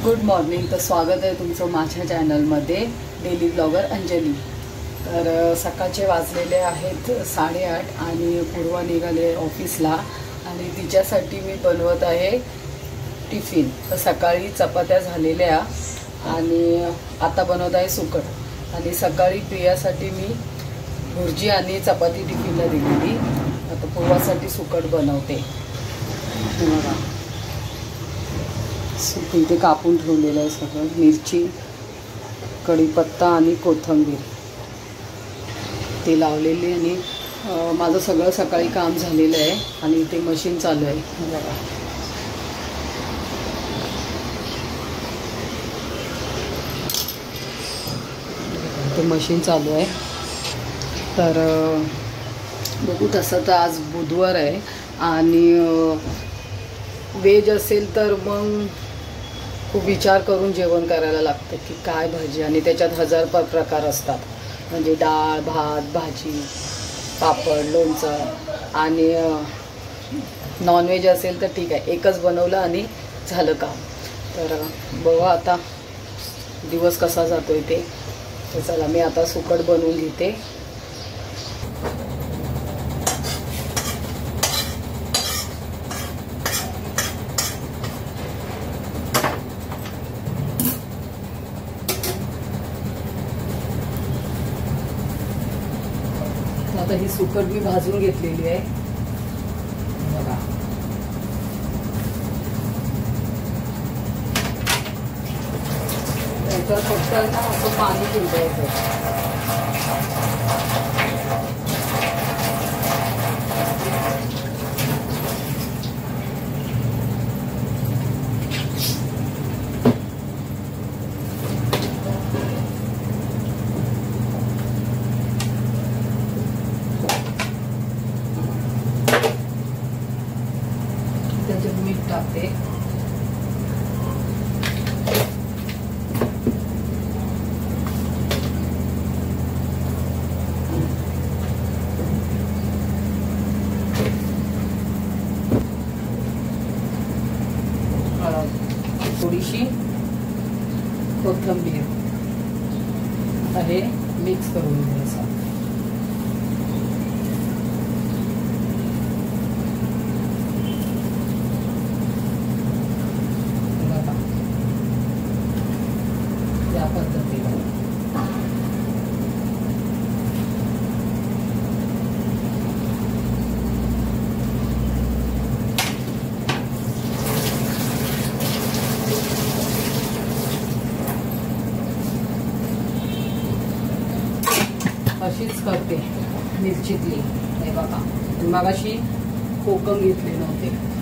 Good morning. तर स्वागत आहे तुमचं माझ्या चॅनलमध्ये डेली ब्लॉगर अंजली। तर सकाळचे वाजलेले आहेत 8:30 आणि पूर्वा निघाले ऑफिसला आणि तिच्यासाठी मी बनवत आहे टिफिन। तर सकाळी चपात्या झालेल्या आणि आता बनवत आहे सुकट आणि सकाळी प्रियासाठी मी भुर्जी आणि चपाती टिफिनला दिलेली। आता पूर्वासाठी सुकट बनवते। बघा इथे कापून ठेवलेलं आहे सगळं, मिरची, कढीपत्ता आणि कोथिंबीर ते लावलेली आणि माझं सगळं सकाळी काम झालेलं आहे आणि इथे मशीन चालू आहे। बघा ते मशीन चालू आहे। तर बघू तसं तर आज बुधवार आहे आणि व्हेज असेल तर मग खूप विचार करून जेवण करायला लागतं की काय भाजी, आणि त्याच्यात 1000 प्रकार असतात, म्हणजे डाळ, भात, भाजी, पापड, लोणचं। आणि नॉनव्हेज असेल तर ठीक आहे, एकच बनवलं आणि झालं काम। तर बघा आता दिवस कसा जातोय ते। तर चला मी आता सुकट बनवून घेते। आता ही सुकट मी भाजून घेतलेली आहे। बघा त्याच्यात फक्त ना असं पाणी फिरवायचं। त्याच्यात मीठ टाकते, थोडीशी कोथिंबीर हे मिक्स करून घ्यायचं। या पद्धतीने अशीच करते मिरचीतली। हे बघा मगाशी कोकम घेतले नव्हते।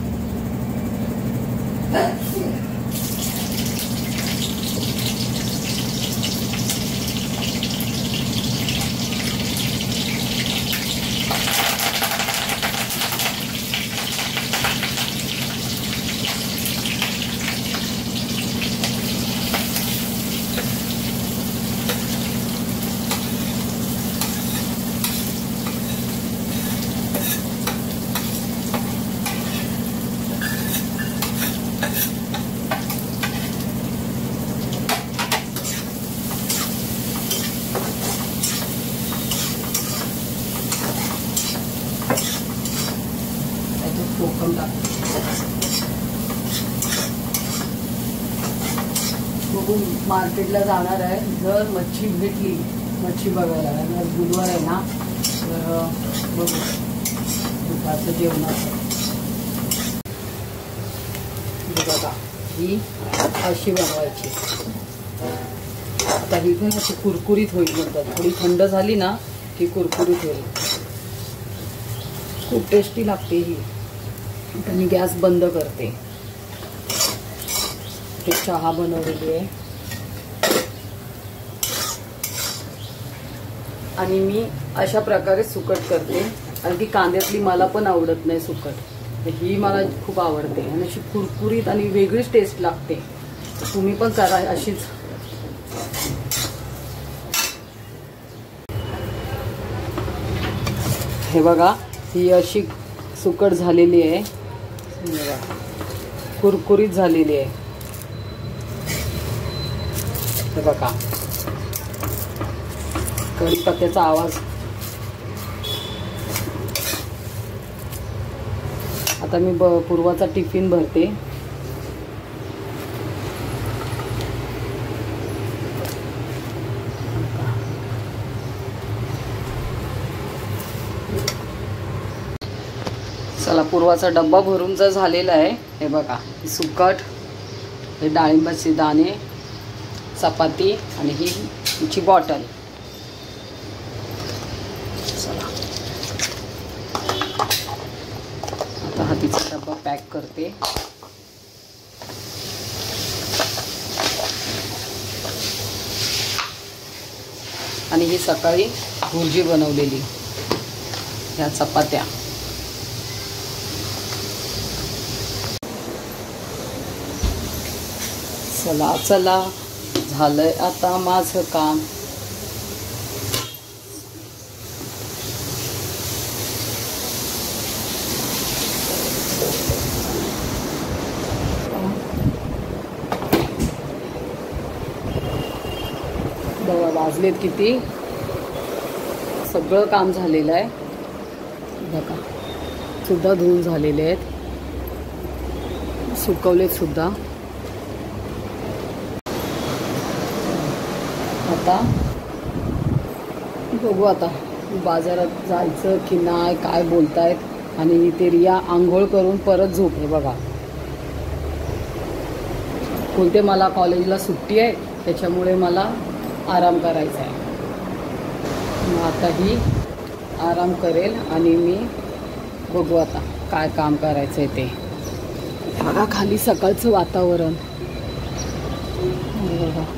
कोकम टाकते। बघू मार्केटला जाणार आहे, जर मच्छी भेटली, मच्छी बघायला। आणि आज बुधवार आहे ना, तर बघू दुपारचं जेवणाचं। बघा ही अशी बनवायची। आता ही पण अशी कुरकुरीत होईल, म्हणतात थोडी थंड झाली ना की कुरकुरीत होईल, खूप टेस्टी लागते ही। आता मी गॅस बंद करते। ते चहा बनवलेली आहे आणि मी अशा प्रकारे सुकट करते। आणि ती कांद्यातली मला पण आवडत नाही सुकट, ही मला खूप आवडते आणि अशी कुरकुरीत आणि वेगळीच टेस्ट लागते। तुम्ही पण करा अशीच। हे बघा ही अशी सुकट झालेली आहे, कुरकुरीत झालेली आहे। हे बघा कढीपत्त्याचा आवाज. आता मी पूर्वाचा टिफिन भरते. चला पूर्वाचा डब्बा भरून जर झालेला आहे. हे बघा सुकट, हे डाळिंबाचे दाणे, चपाती आणि ही हिची बॉटल. चला आता हा तिचा डब्बा पॅक करते. आणि ही सकाळी भुर्जी बनवलेली ह्या चपात्या. चला चला झालंय आता माझं काम. बघा वाजलेत किती. सगळं काम झालेलं आहे. बघा सुद्धा धुवून झालेले आहेत, सुकवलेत सुद्धा. आता बघू आता बाजारात जायचं की नाही, काय बोलतायत. आणि ते रिया आंघोळ करून परत झोपे. बघा बोलते मला कॉलेजला सुट्टी आहे त्याच्यामुळे मला आराम करायचा आहे. मग आता ही आराम करेल आणि मी बघू आता काय काम करायचं आहे ते. बघा खाली सकाळचं वातावरण. बघा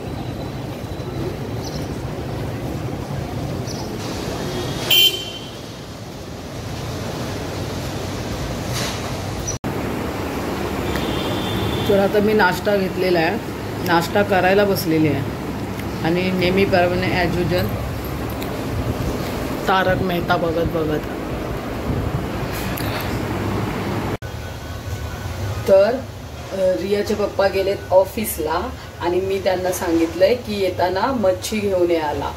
तर आता मी नाश्ता घेतलेला आहे. नाश्ता करायला बसलेली आहे आणि नेहमीप्रमाणे ॲज युजल तारक मेहता बघत बघत. तर रियाचे पप्पा गेलेत ऑफिसला आणि मी त्यांना सांगितलंय की येताना मच्छी घेऊन यायला.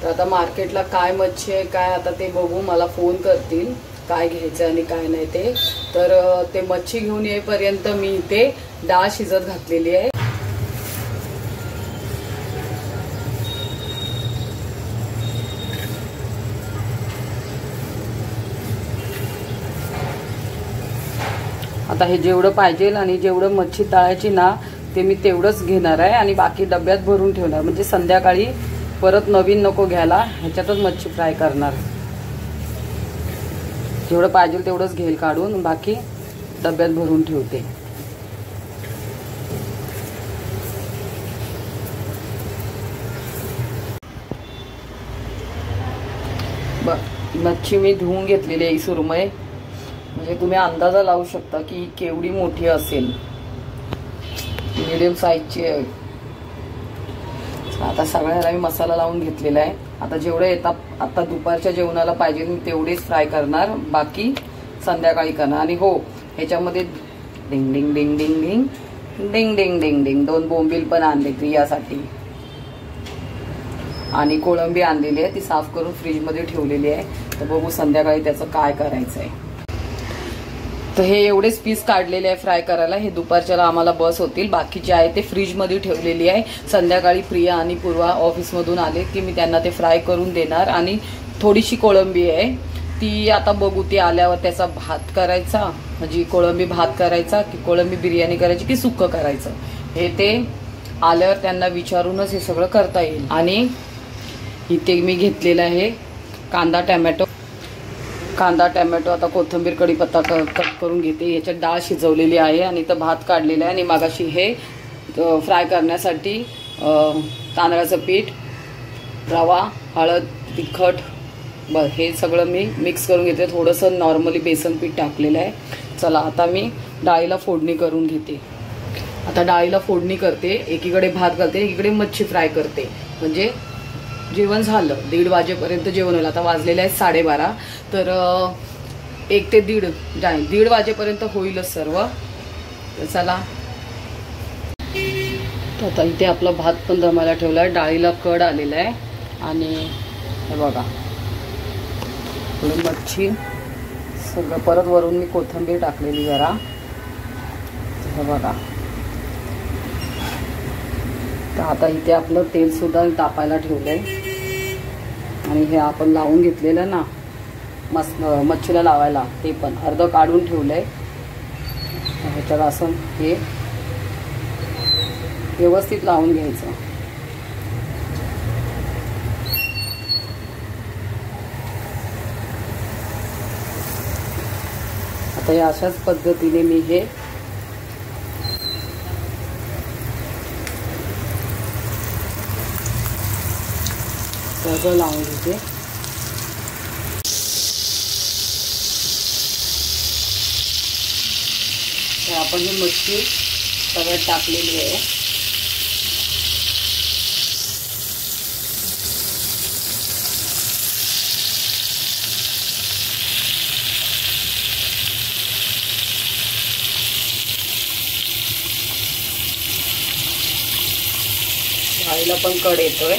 तर आता मार्केटला काय मच्छी आहे काय आता ते बघू, मला फोन करतील काय घ्यायचं आणि काय नाही ते. तर ते मच्छी घेऊन येईपर्यंत मी इथे डाळ शिजत घातलेली आहे. आता हे जेवढं पाहिजे आणि जेवढं मच्छी तळायची ना ते मी तेवढंच घेणार आहे आणि बाकी डब्यात भरून ठेवणार. म्हणजे संध्याकाळी परत नवीन नको घ्यायला, ह्याच्यातच मच्छी फ्राय करणार. जेवढं पाहिजे तेवढंच घेईल काढून, बाकी डब्यात भरून ठेवते. मच्छी मी धुवून घेतलेली आहे सुरमई. म्हणजे तुम्ही अंदाजा लावू शकता की केवढी मोठी असेल. मीडियम साईजची आहे. आता सगळ्याला मी मसाला लावून घेतलेला आहे. आता जेवढे येतात आता दुपारच्या जेवणाला पाहिजे मी तेवढेच फ्राय करणार, बाकी संध्याकाळी करणार. आणि हो ह्याच्यामध्ये डिंग डिंग डिंग डिंग डिंग डिंग डिंग डिंग डिंग 2 बोंबील पण आणले प्रियासाठी आणि कोळंबी आणलेली आहे. ती साफ करून फ्रीजमध्ये ठेवलेली आहे. तर बघू संध्याकाळी त्याचं काय करायचं आहे. तर हे एवढेच पीस काढलेले आहे फ्राय करायला. हे दुपारच्याला आम्हाला बस होतील. बाकीचे आहे ते फ्रीजमध्ये ठेवलेली आहे. संध्याकाळी प्रिया आणि पूर्वा ऑफिसमधून आले की मी त्यांना ते फ्राय करून देणार. आणि थोडीशी कोळंबी आहे ती आता बघू, ती आल्यावर त्याचा भात करायचा, म्हणजे कोळंबी भात करायचा की कोळंबी बिर्याणी करायची की सुक्कं करायचं, हे ते आल्यावर त्यांना विचारूनच हे सगळं करता येईल. आणि इथे मी घेतलेला आहे कांदा टॅमॅटो आता कोथिंबीर कढीपत्ता कट करून घेते. याच्यात डाळ शिजवलेली आहे आणि इथं भात काढलेला आहे. आणि मागाशी हे फ्राय करण्यासाठी तांदळाचं पीठ, रवा, हळद, तिखट हे सगळं मी मिक्स करून घेते. थोडंसं नॉर्मली बेसन पीठ टाकलेलं आहे. चला आता मी डाळीला फोडणी करून घेते. आता डाळीला फोडणी करते, एकीकडे भात करते, एकीकडे मच्छी फ्राय करते. म्हणजे जेवण झालं 1:30 वाजेपर्यंत जेवण होईल. आता वाजलेले आहेत 12:30. तर 1 ते 1:30 वाजेपर्यंत होईलच सर्व. तर चला तर आता इथे आपला भात पण दमायला ठेवला आहे, डाळीला कड आलेला आहे. आणि हे बघा मच्छी सगळं, परत वरून मी कोथिंबीर टाकलेली जरा. हे बघा. तर आता इथे आपलं तेलसुद्धा तापायला ठेवलं आहे. आणि हे आपण लावून घेतलेलं ना मच्छीला लावायला, ते पण अर्ध काढून ठेवलं आहे. ह्याच्यात असं हे व्यवस्थित लावून घ्यायचं. आता या अशाच पद्धतीने मी हे सगळं लावून घेते. आपण ही मच्छी सगळ्यात टाकलेली आहे. डाळीला पण कड येतोय.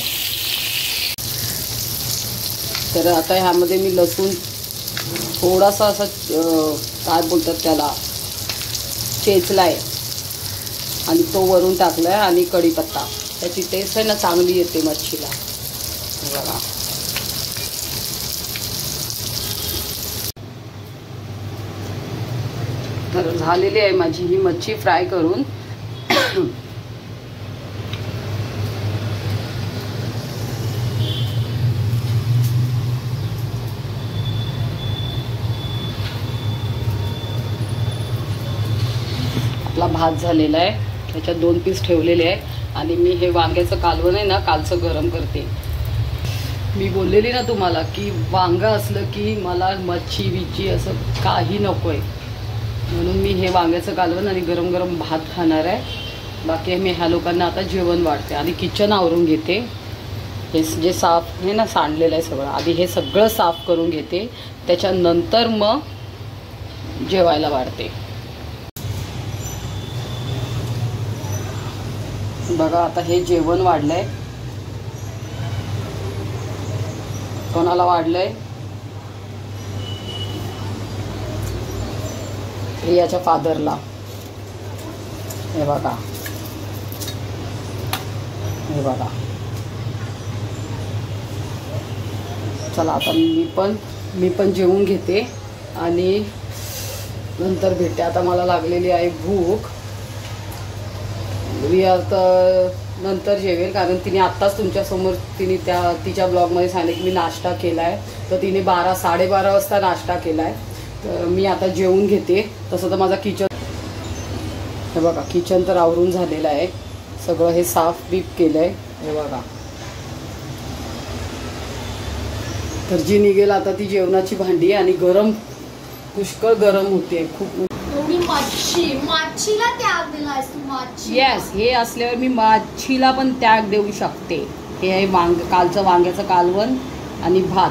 तर आता ह्यामध्ये मी लसूण थोडासा असा काय बोलतात त्याला चेचलाय आणि तो वरून टाकलाय. आणि कढीपत्ता, त्याची टेस्ट आहे ना चांगली येते मच्छीला. बघा. तर झालेली आहे माझी ही मच्छी फ्राय करून. आपला भात झालेला आहे. त्याच्यात 2 पीस ठेवलेले आहे. आणि मी हे वांग्याचं कालवण आहे ना कालचं गरम करते. मी बोललेली ना तुम्हाला की वांगं असलं की मला मच्छी विची असं काही नको आहे, म्हणून मी हे वांग्याचं कालवण आणि गरम गरम भात खाणार आहे. बाकी मी ह्या लोकांना आता जेवण वाढते. आधी किचन आवरून घेते. हे जे साफ हे ना सांडलेलं आहे सगळं, आधी हे सगळं साफ करून घेते. त्याच्यानंतर मग जेवायला वाढते. बघा आता हे जेवण वाढलंय. कोणाला वाढलंय? प्रियाच्या फादरला. हे बघा, हे बघा. चला आता मी पण जेवून घेते आणि नंतर भेटते. आता मला लागलेली आहे भूक. रिया तर नंतर जेवेल, कारण तिने आत्ताच तुमच्यासमोर तिच्या ब्लॉगमध्ये सांगितलं की मी नाश्ता केला आहे. तर तिने 12-12:30 वाजता नाश्ता केला आहे. तर मी आता जेवून घेते. तसं तर माझा किचन हे बघा, किचन तर आवरून झालेलं आहे. सगळं हे साफ बीप केलं आहे. हे बघा. तर जी निघेल आता ती जेवणाची भांडी. आणि गरम पुष्कळ गरम होते खूप. मच्छीला त्याग दिलायस तू. मच्छी येस, हे असल्यावर मी मच्छीला पण त्याग देऊ शकते. हे आहे कालचं वांग्याचं कालवण आणि भात.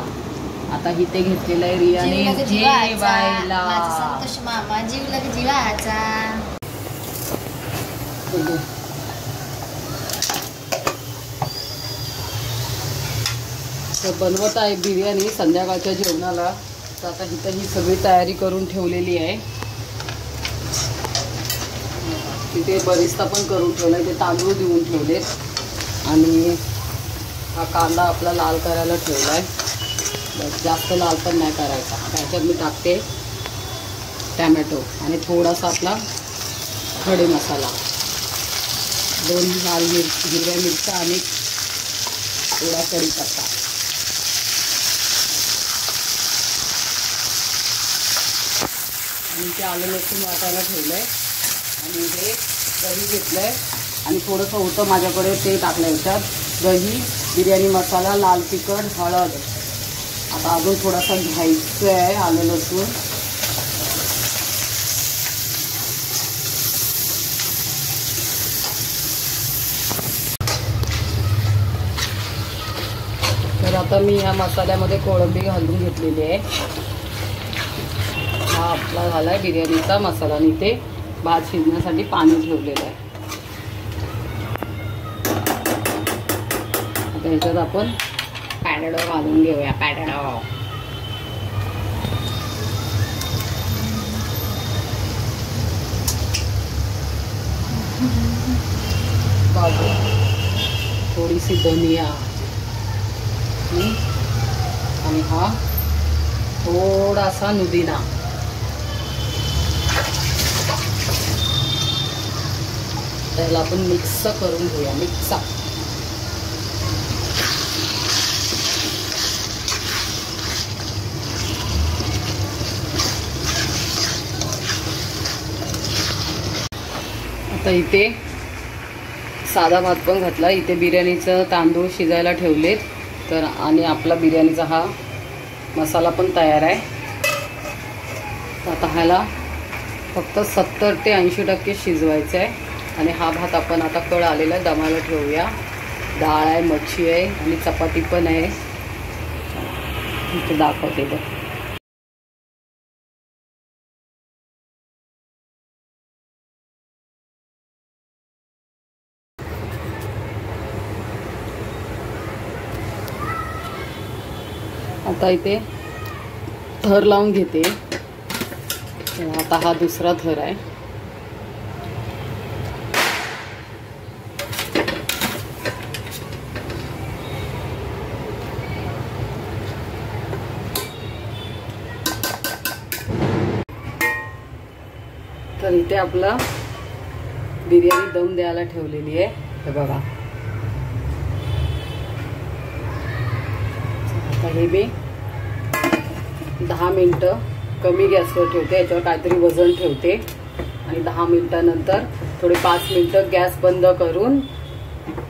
आता इथे घेतलेलं आहे रियाने जेवायला. संतोष मामा जीवला की जीवाचा. तर बनवत आहे बिर्याणी संध्याकाळच्या जेवणाला. तर आता इथं ही सगळी तयारी करून ठेवलेली आहे. तिथे बरिस्ता पण करून ठेवला आहे. ते तांदूळ देऊन ठेवलेत. आणि हा कांदा आपला लाल करायला ठेवला आहे. बस जास्त लाल पण नाही करायचा. त्याच्यात मी टाकते टॅमॅटो आणि थोडासा आपला खडे मसाला, 2 लाल हिरव्या मिरच्या आणि थोडा कढीपत्ता. आणि ते आलं लसूण वाटायला ठेवलं आहे. आणि हे दही घेतलं आहे आणि थोडंसं होतं माझ्याकडे ते टाकलं ह्याच्यात. दही, बिर्याणी मसाला, लाल तिखट, हळद. आता अजून थोडासा घ्यायचं आहे आलं लसूण. तर आता मी ह्या मसाल्यामध्ये कोळंबी घालून घेतलेली आहे. हा आपला झाला आहे बिर्याणीचा मसाला. आणि ते भात शिजण्यासाठी पाणी ठेवलेलं आहे. ह्याच्यात आपण पॅटॅडो घालून घेऊया. पॅटॅडो थोडीशी धनिया आणि हा थोडासा नुदिना. त्याला आपण मिक्स करून घेऊया. मिक्स आता इथे साधा भात पण घातला. इथे बिर्याणीचं तांदूळ शिजायला ठेवलेत. तर आणि आपला बिर्याणीचा हा मसाला पण तयार आहे. तर आता ह्याला फक्त 70 ते 80% शिजवायचं आहे. आणि हा भात आपण आता कळ आलेला आहे दमाला ठेवूया. डाळ आहे, मच्छी आहे आणि चपाती पण आहे. इथे दाखवते बघ. आता इथे थर लावून घेते. आता हा दुसरा थर आहे. तर इथे आपला बिर्याणी दम द्यायला ठेवलेली आहे. हे बघा. आता हे मी 10 मिनटं कमी गॅसवर ठेवते. याच्यावर काहीतरी वजन ठेवते आणि 10 मिनटानंतर थोडे 5 मिनटं गॅस बंद करून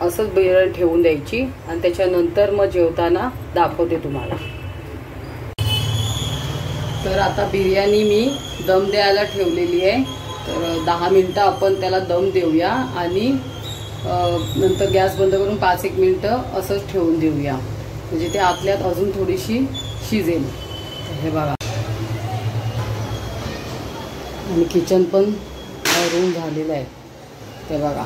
असंच बिर्याणी ठेवून द्यायची. आणि त्याच्यानंतर मग जेवताना दाखवते तुम्हाला. तर आता बिर्याणी मी दम द्यायला ठेवलेली आहे. तर 10 मिनटं आपण त्याला दम देऊया आणि नंतर गॅस बंद करून 5-1 मिनटं असंच ठेवून देऊया. म्हणजे ते आतल्यात अजून थोडीशी शिजेल. हे बघा. आणि किचन पण रूम झालेलं आहे. ते बघा.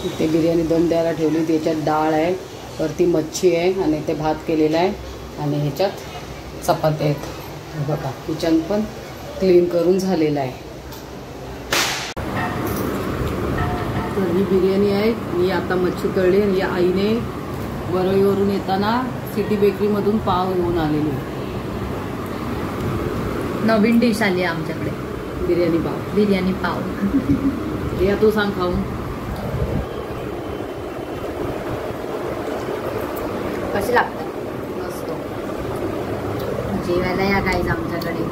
इथे बिर्याणी दम द्यायला ठेवली. त्याच्यात डाळ आहे, वरती मच्छी आहे आणि ते भात केलेला आहे आणि ह्याच्यात चपात्या आहेत. हे बघा. किचन पण क्लीन करून झालेलं आहे. तर ही बिर्याणी आहे. ही आता मच्छी तळली आणि या आईने वरळीवरून येताना सिटी बेकरीमधून पाव घेऊन आलेली. नवीन डिश आली आहे आमच्याकडे. बिर्याणी पाव. बिर्याणी पाव. या तू सांग खाऊन कशी लागतात. मस्त. जेवायला या गाईज आमच्याकडे.